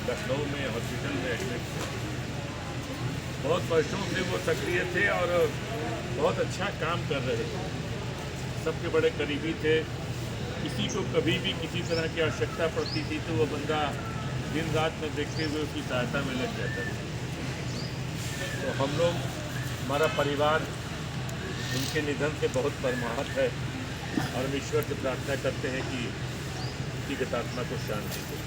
लखनऊ में हॉस्पिटल में एडमिट थे। बहुत वर्षों से वो सक्रिय थे और बहुत अच्छा काम कर रहे थे, सबके बड़े करीबी थे। किसी को कभी भी किसी तरह की आवश्यकता पड़ती थी तो वो बंदा दिन रात में देखते हुए उसकी सहायता में लग जाता था। तो हम लोग, हमारा परिवार उनके निधन से बहुत मर्माहत है और हम ईश्वर से प्रार्थना करते हैं कि उनकी आत्मा को शांति दे।